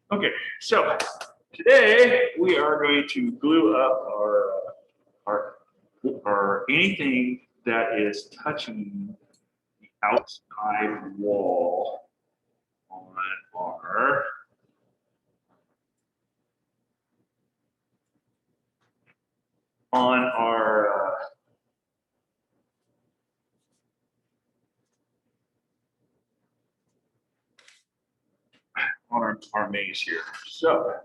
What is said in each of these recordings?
Okay, so today we are going to glue up our anything that is touching the outside wall on our on our our maze here. So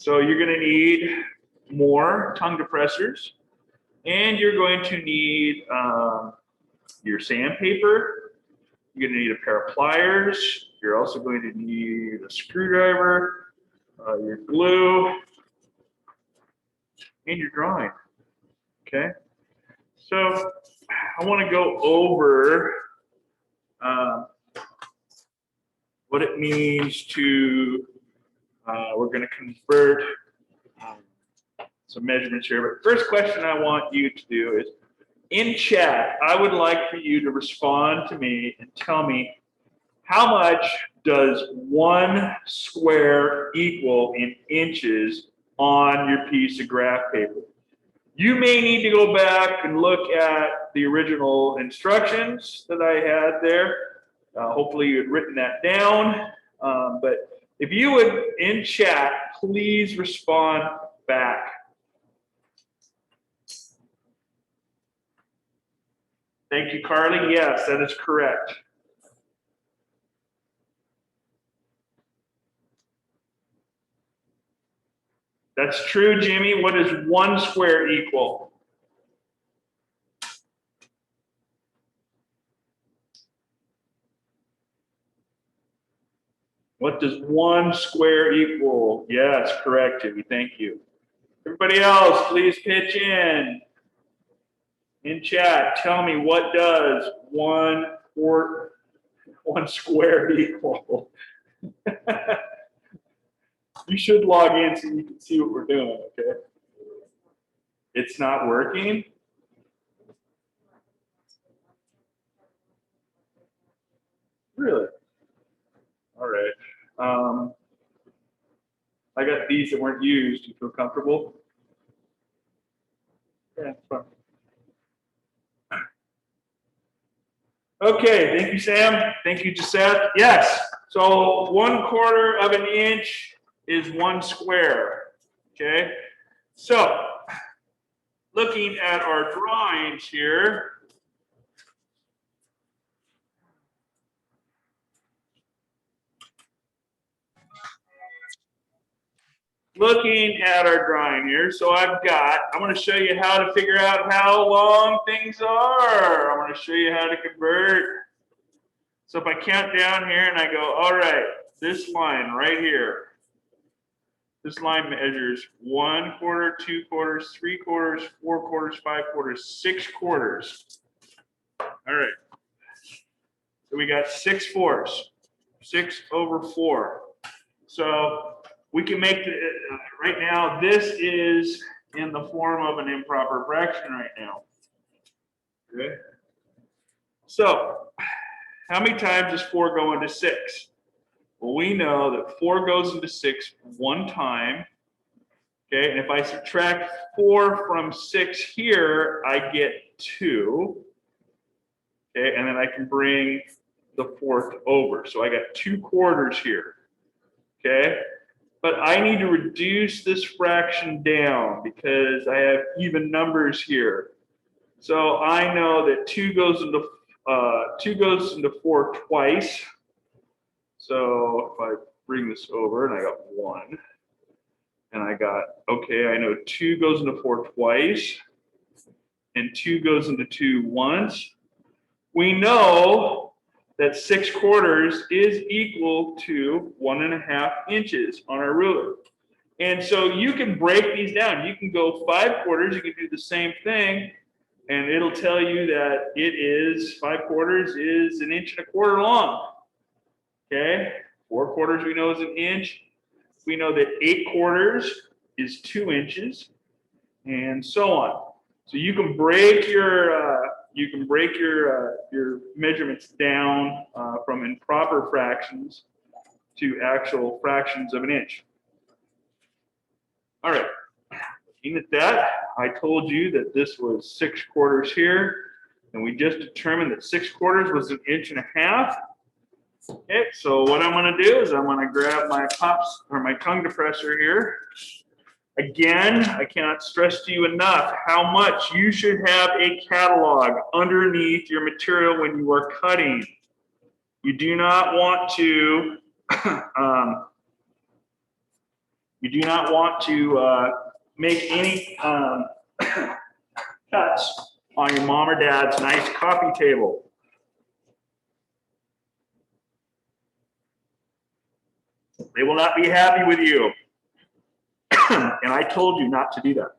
you're going to need more tongue depressors, and you're going to need your sandpaper. You're going to need a pair of pliers. You're also going to need a screwdriver, your glue, and your drawing. Okay. So I want to go over what it means to. We're going to convert some measurements here. But first question I want you to do is, in chat, I would like for you to respond to me and tell me how much does 1 square equal in inches on your piece of graph paper. You may need to go back and look at the original instructions that I had there. Hopefully you had written that down. But if you would, in chat, please respond back. Thank you, Carly. Yes, that is correct. That's true, Jimmy. What does 1 square equal? What does 1 square equal? Yes, correct, Jimmy. Thank you. Everybody else, please pitch in chat. Tell me, what does 1 square equal? You should log in so you can see what we're doing, okay? It's not working? Really? All right. I got these that weren't used. You feel comfortable? Yeah, fine. Okay, thank you, Sam. Thank you, Gisette. Yes, so 1/4 of an inch is 1 square, okay? So, looking at our drawings here, so I'm going to show you how to figure out how long things are. I'm going to show you how to convert. So if I count down here and I go, all right, this line right here, this line measures 1/4, 2/4, 3/4, 4/4, 5/4, 6/4. All right. So we got 6/4, 6/4. So we can make the, right now, this is in the form of an improper fraction right now. Okay. So how many times does 4 go into 6? Well, we know that 4 goes into 6 one time. Okay, and if I subtract 4 from 6 here, I get 2. Okay, and then I can bring the 4th over. So I got 2/4 here. Okay, but I need to reduce this fraction down because I have even numbers here. So I know that 2 goes into 4 twice. So if I bring this over and I got 1, and I got, okay, I know 2 goes into 4 twice, and 2 goes into 2 once. We know that 6/4 is equal to 1.5 inches on our ruler. And so you can break these down. You can go 5/4, you can do the same thing, and it'll tell you that it is 5/4 is 1.25 inches long. Okay, 4/4 we know is 1 inch. We know that 8/4 is 2 inches, and so on. So you can break your you can break your measurements down from improper fractions to actual fractions of an inch. All right, looking at that, I told you that this was 6/4 here, and we just determined that 6/4 was 1.5 inches. Okay, so what I'm gonna do is I'm gonna grab my pops or my tongue depressor here. Again, I cannot stress to you enough how much you should have a catalog underneath your material when you are cutting. You do not want to make any cuts on your mom or dad's nice coffee table. They will not be happy with you. And I told you not to do that.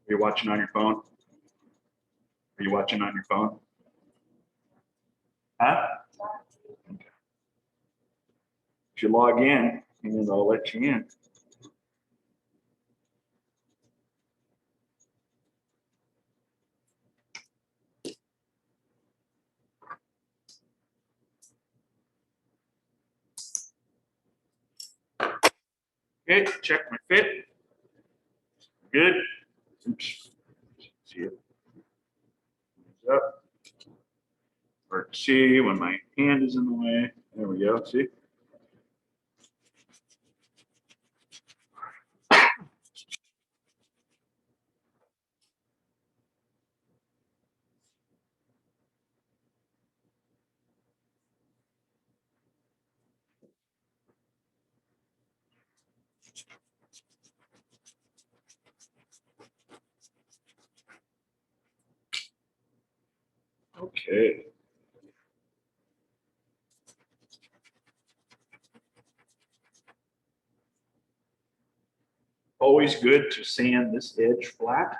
Are you watching on your phone? Are you watching on your phone? Huh? Okay. If you log in, and I'll let you in. Okay, check my fit. Good. Oops. See it. Up. Hard to see when my hand is in the way. There we go. See? Okay. Always good to sand this edge flat.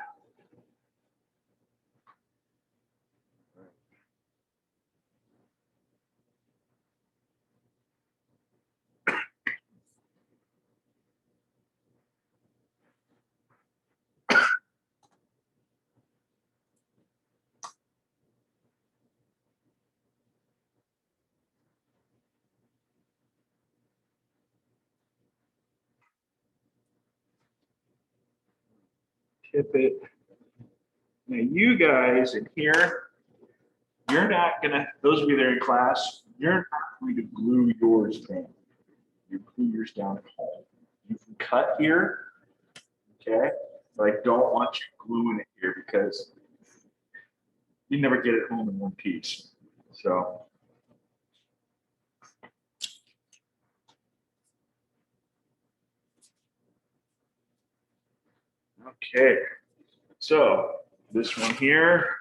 Tip it. Now you guys in here, you're not gonna, those of you that are in class, you're not going to glue yours down. You glue yours down at home. You can cut here, okay? But I don't want you gluing it here because you never get it home in one piece. So. Okay, so this one here,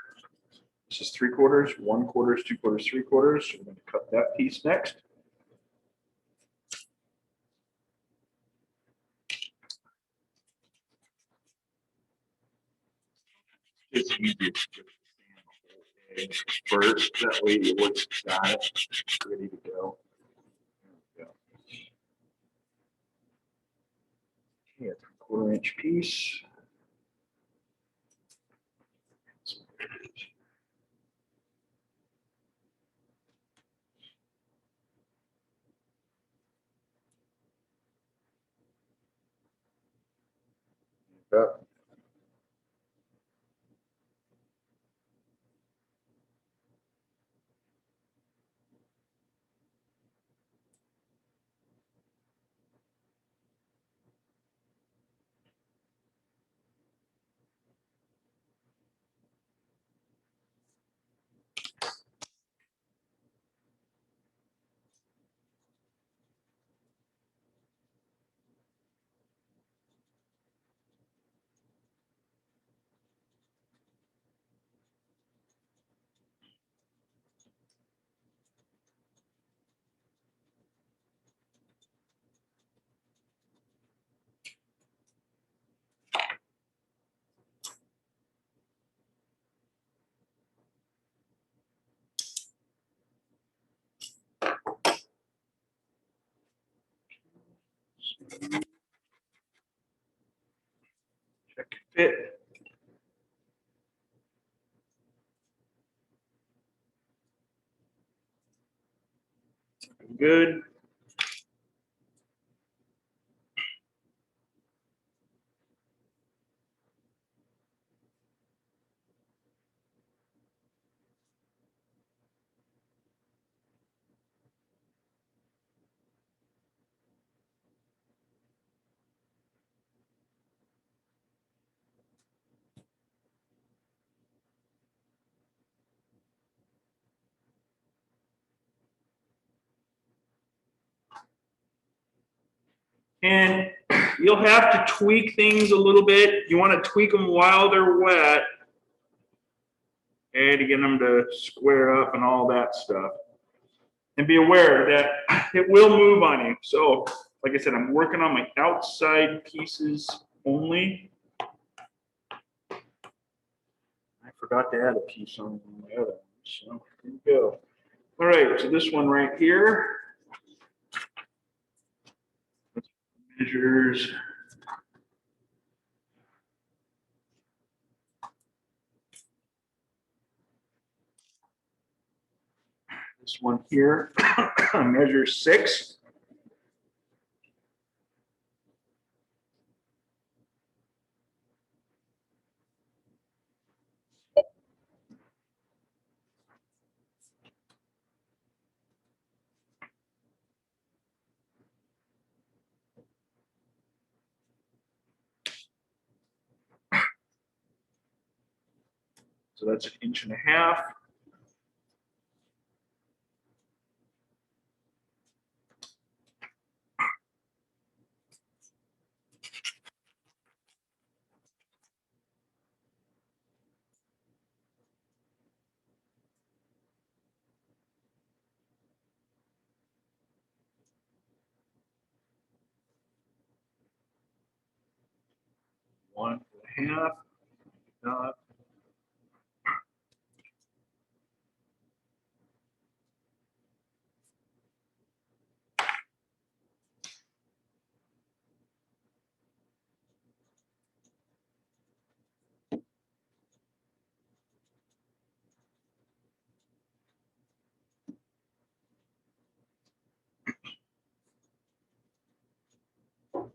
this is 3/4, 1/4, 2/4, 3/4. We're going to cut that piece next. It's easier to just stand first. That way you would got it ready to go. There we go. Okay, a 3/4 inch piece. Yep. Check fit. Good. And you'll have to tweak things a little bit. You want to tweak them while they're wet, and to get them to square up and all that stuff. And be aware that it will move on you. So, like I said, I'm working on my outside pieces only. I forgot to add a piece on my other one, so here we go. All right, so this one right here measures this one here measures 6. So that's 1.5 inches. One and a half. Not 1.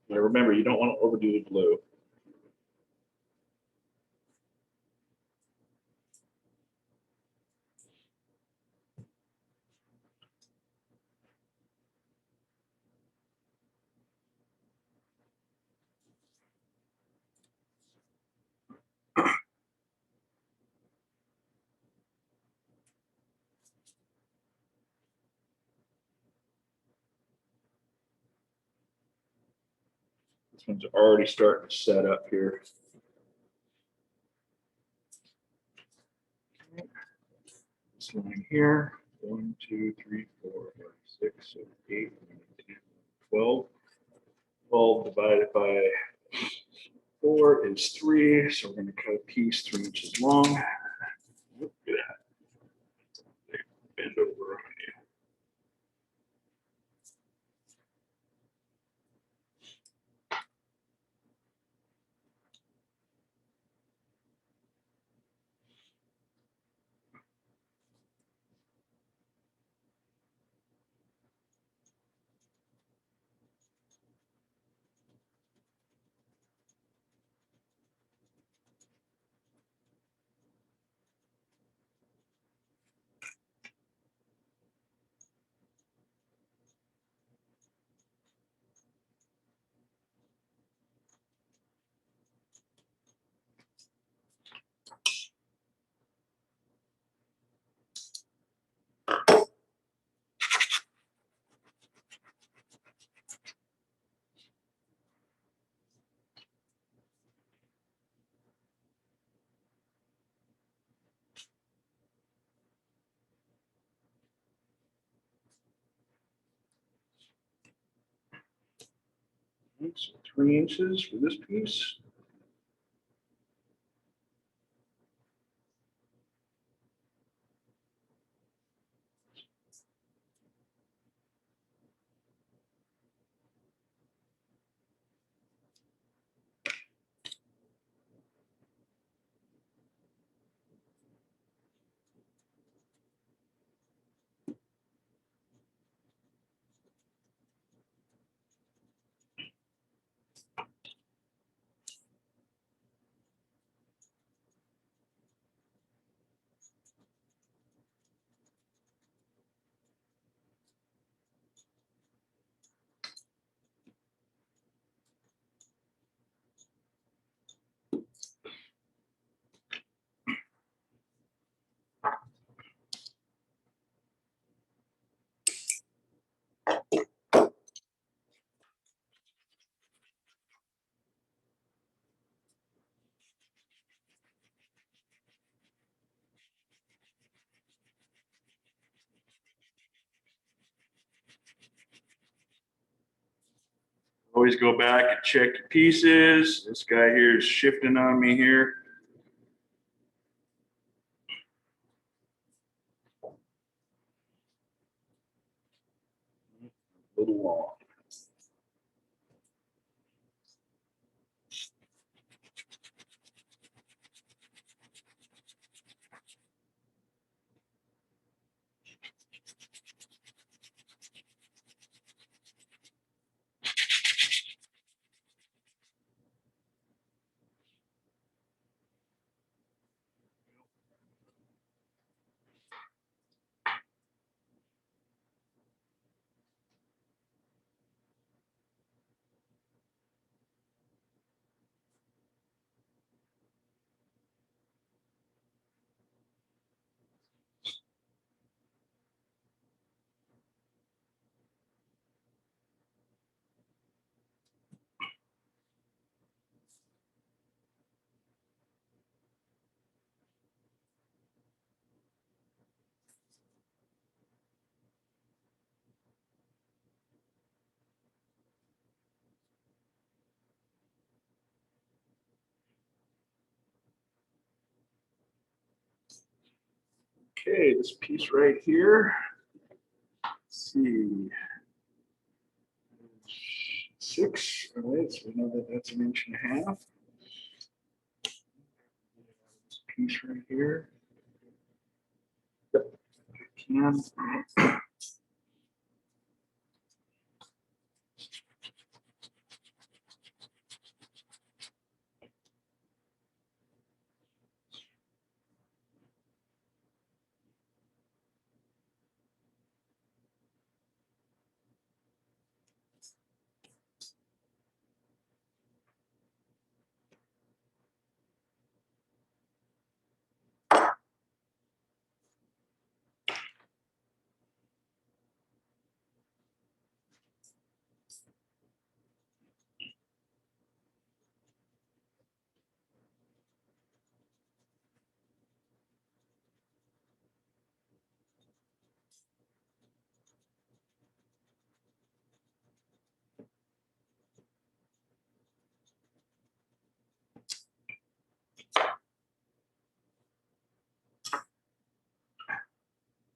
Now remember, you don't want to overdo the glue. This one's already starting to set up here. This line here, 1, 2, 3, 4, 5, 6, 7, 8, 9, 10, 12. 12 divided by 4 is 3, so we're going to cut a piece 3 inches long. Look at that. They bend over on you. So 3 inches for this piece. Always go back and check your pieces. This guy here is shifting on me here. A little long. Okay, this piece right here. Let's see. 6, all right, so we know that that's 1.5 inches. This piece right here. Yep, I can.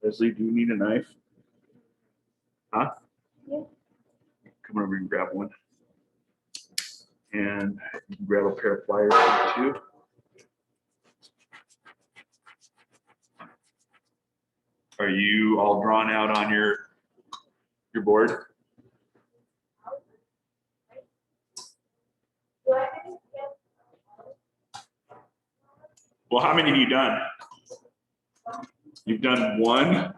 Leslie, do you need a knife? Huh? Yeah. Come over and grab one. And you can grab a pair of pliers too. Are you all drawn out on your board? Well, how many have you done? You've done one?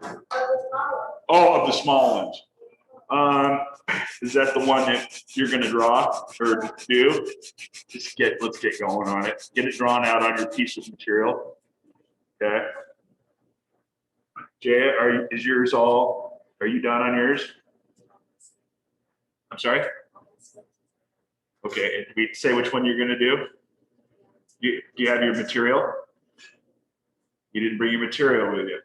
Oh, of the small ones. Is that the one that you're gonna draw or do? Let's get going on it. Get it drawn out on your piece of material. Okay. Jay, are you done on yours? I'm sorry? Okay, did we say which one you're gonna do? Do you have your material? You didn't bring your material with you.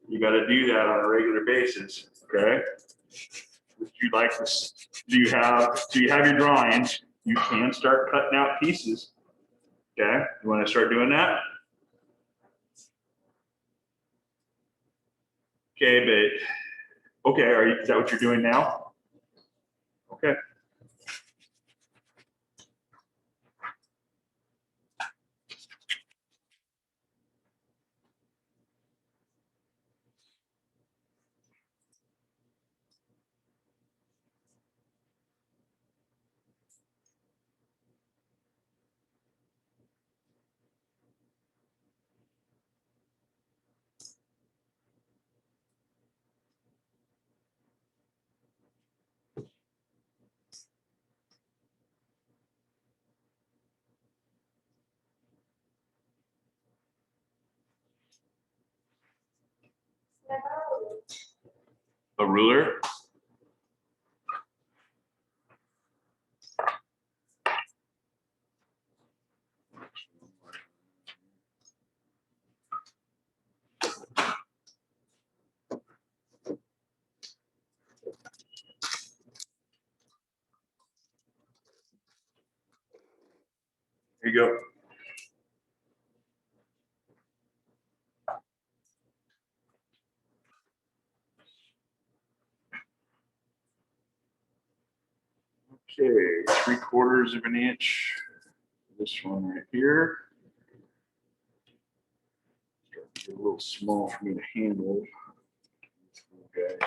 You gotta do that on a regular basis, okay? Would you like this? Do you have your drawings? You can start cutting out pieces. Okay, you wanna start doing that? Okay, but, okay, is that what you're doing now? Okay. A ruler? Here you go. Okay, 3/4 of an inch. This one right here. It's a little small for me to handle. Okay.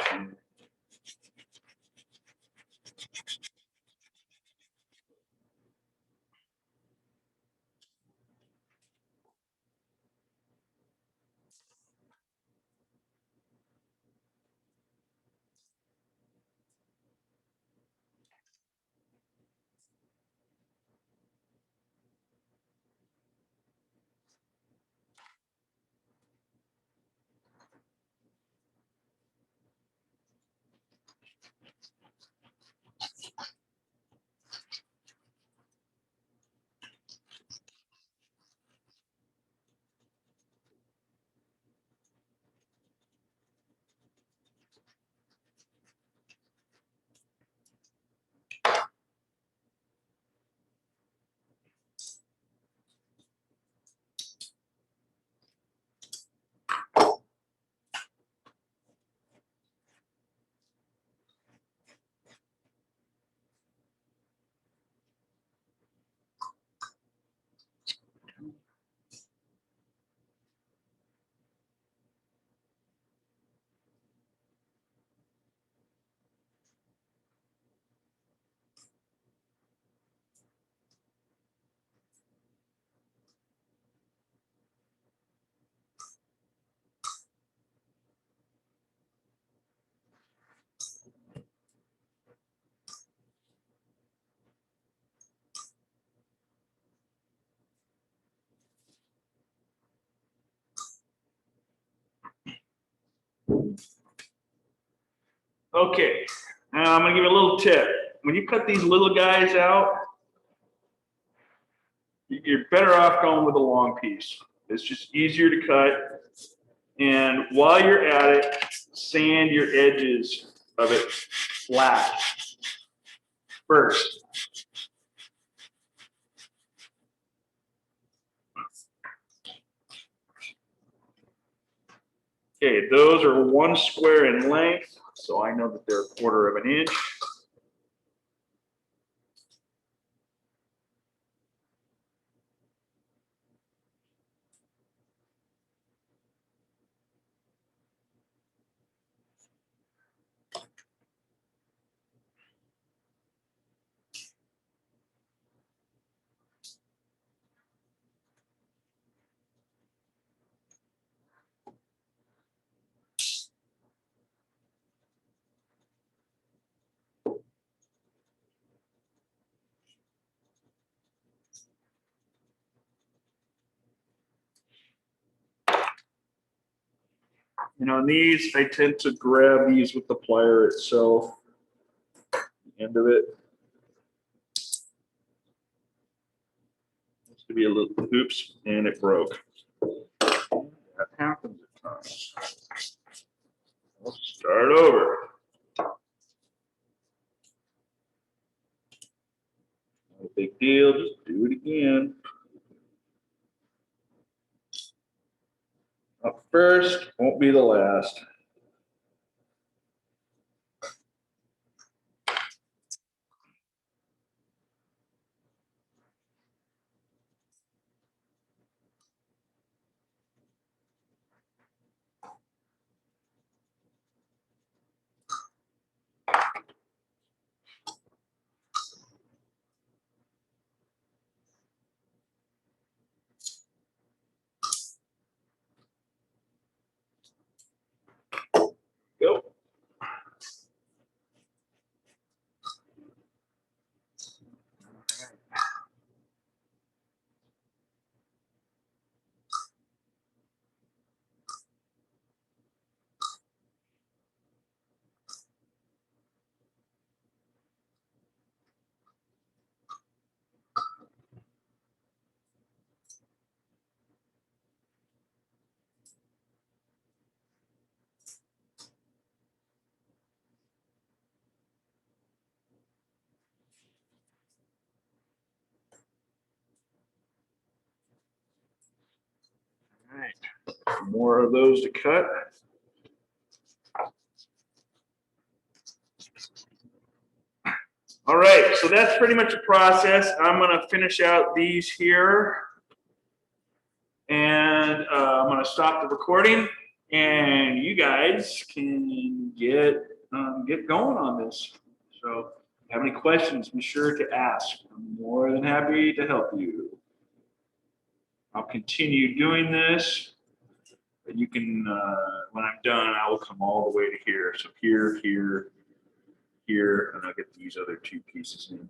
Okay, now I'm gonna give you a little tip. When you cut these little guys out, you're better off going with a long piece. It's just easier to cut. And while you're at it, sand your edges of it flat first. Okay, those are 1 square in length, so I know that they're 1/4 of an inch. You know, and these, I tend to grab these with the plier itself, the end of it. Used to be a little, oops, and it broke. That happens at times. Let's start over. No big deal, just do it again. Up first, won't be the last. Go. All right, more of those to cut. All right, so that's pretty much the process. I'm gonna finish out these here. And I'm gonna stop the recording and you guys can get going on this. So if you have any questions, be sure to ask. I'm more than happy to help you. I'll continue doing this, but you can, when I'm done, I will come all the way to here. So here, here, here, and I'll get these other 2 pieces in.